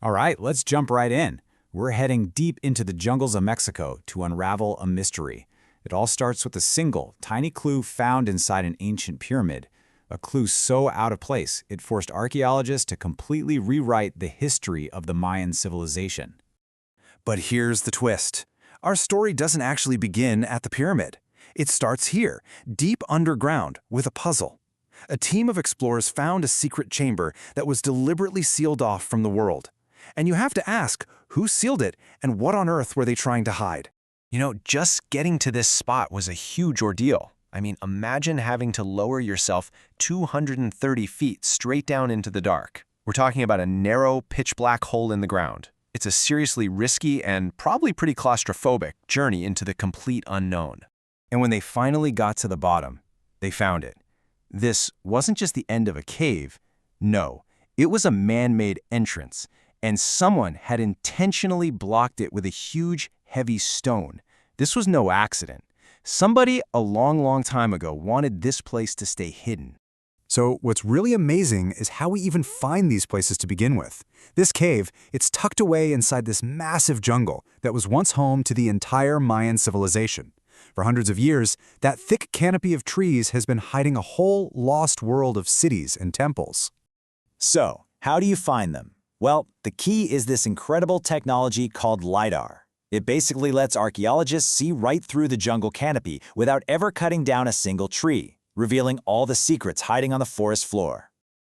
All right, let's jump right in. We're heading deep into the jungles of Mexico to unravel a mystery. It all starts with a single, tiny clue found inside an ancient pyramid. A clue so out of place, it forced archaeologists to completely rewrite the history of the Mayan civilization. But here's the twist. Our story doesn't actually begin at the pyramid. It starts here, deep underground, with a puzzle. A team of explorers found a secret chamber that was deliberately sealed off from the world. And you have to ask, who sealed it and what on earth were they trying to hide? Just getting to this spot was a huge ordeal. Imagine having to lower yourself 230 feet straight down into the dark. We're talking about a narrow, pitch-black hole in the ground. It's a seriously risky and probably pretty claustrophobic journey into the complete unknown. And when they finally got to the bottom, they found it. This wasn't just the end of a cave. No, it was a man-made entrance, and someone had intentionally blocked it with a huge, heavy stone. This was no accident. Somebody a long time ago wanted this place to stay hidden. So what's really amazing is how we even find these places to begin with. This cave, it's tucked away inside this massive jungle that was once home to the entire Mayan civilization. For hundreds of years, that thick canopy of trees has been hiding a whole lost world of cities and temples. So, how do you find them? Well, the key is this incredible technology called LiDAR. It basically lets archaeologists see right through the jungle canopy without ever cutting down a single tree, revealing all the secrets hiding on the forest floor.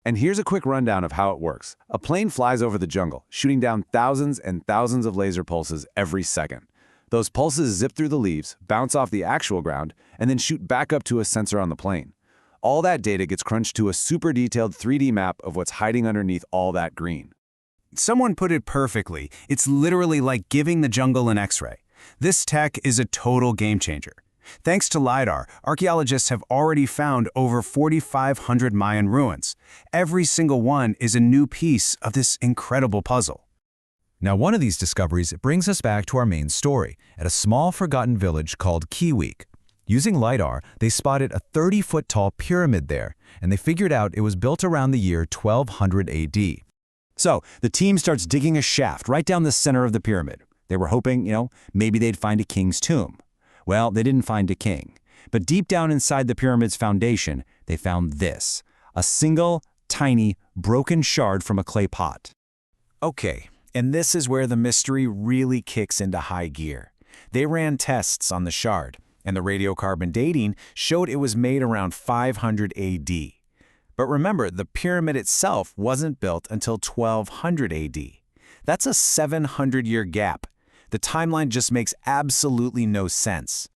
And here's a quick rundown of how it works. A plane flies over the jungle, shooting down thousands and thousands of laser pulses every second. Those pulses zip through the leaves, bounce off the actual ground, and then shoot back up to a sensor on the plane. All that data gets crunched to a super detailed 3D map of what's hiding underneath all that green. Someone put it perfectly. It's literally like giving the jungle an X-ray. This tech is a total game changer. Thanks to LiDAR, archaeologists have already found over 4,500 Mayan ruins. Every single one is a new piece of this incredible puzzle. Now, one of these discoveries brings us back to our main story, at a small forgotten village called Kiuic. Using LiDAR, they spotted a 30-foot-tall pyramid there, and they figured out it was built around the year 1200 AD. So, the team starts digging a shaft right down the center of the pyramid. They were hoping, maybe they'd find a king's tomb. Well, they didn't find a king. But deep down inside the pyramid's foundation, they found this, a single, tiny, broken shard from a clay pot. Okay, and this is where the mystery really kicks into high gear. They ran tests on the shard, and the radiocarbon dating showed it was made around 500 AD. But remember, the pyramid itself wasn't built until 1200 AD. That's a 700-year gap. The timeline just makes absolutely no sense.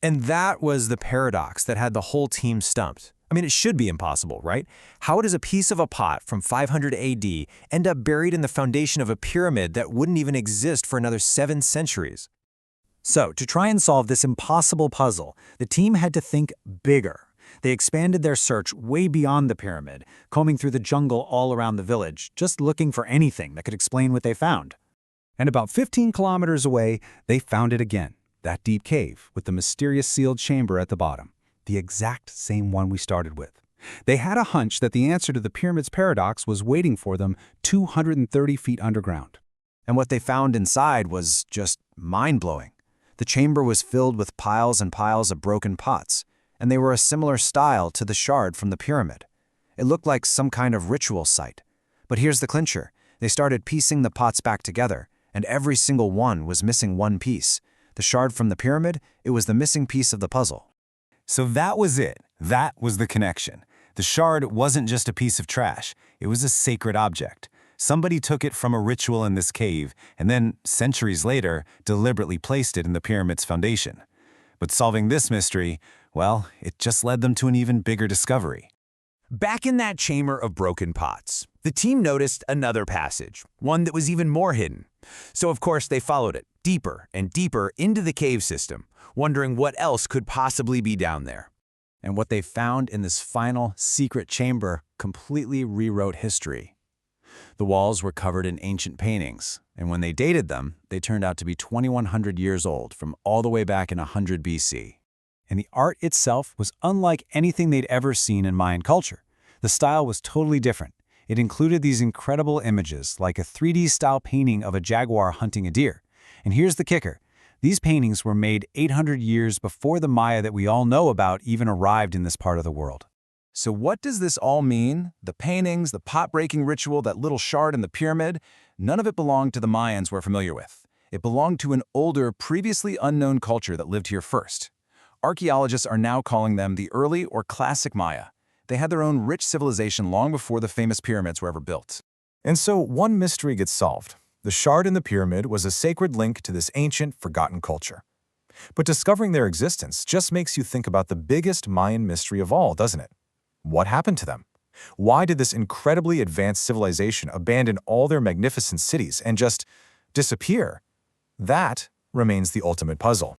And that was the paradox that had the whole team stumped. It should be impossible, right? How does a piece of a pot from 500 AD end up buried in the foundation of a pyramid that wouldn't even exist for another 7 centuries? So, to try and solve this impossible puzzle, the team had to think bigger. They expanded their search way beyond the pyramid, combing through the jungle all around the village, just looking for anything that could explain what they found. And about 15 kilometers away, they found it again, that deep cave with the mysterious sealed chamber at the bottom, the exact same one we started with. They had a hunch that the answer to the pyramid's paradox was waiting for them 230 feet underground. And what they found inside was just mind-blowing. The chamber was filled with piles and piles of broken pots, and they were a similar style to the shard from the pyramid. It looked like some kind of ritual site. But here's the clincher. They started piecing the pots back together, and every single one was missing one piece. The shard from the pyramid, it was the missing piece of the puzzle. So that was it. That was the connection. The shard wasn't just a piece of trash. It was a sacred object. Somebody took it from a ritual in this cave, and then, centuries later, deliberately placed it in the pyramid's foundation. But solving this mystery, well, it just led them to an even bigger discovery. Back in that chamber of broken pots, the team noticed another passage, one that was even more hidden. So of course they followed it deeper and deeper into the cave system, wondering what else could possibly be down there. And what they found in this final secret chamber completely rewrote history. The walls were covered in ancient paintings, and when they dated them, they turned out to be 2,100 years old from all the way back in 100 BC. And the art itself was unlike anything they'd ever seen in Mayan culture. The style was totally different. It included these incredible images, like a 3D-style painting of a jaguar hunting a deer. And here's the kicker. These paintings were made 800 years before the Maya that we all know about even arrived in this part of the world. So what does this all mean? The paintings, the pot-breaking ritual, that little shard in the pyramid? None of it belonged to the Mayans we're familiar with. It belonged to an older, previously unknown culture that lived here first. Archaeologists are now calling them the early or classic Maya. They had their own rich civilization long before the famous pyramids were ever built. And so one mystery gets solved. The shard in the pyramid was a sacred link to this ancient, forgotten culture. But discovering their existence just makes you think about the biggest Mayan mystery of all, doesn't it? What happened to them? Why did this incredibly advanced civilization abandon all their magnificent cities and just disappear? That remains the ultimate puzzle.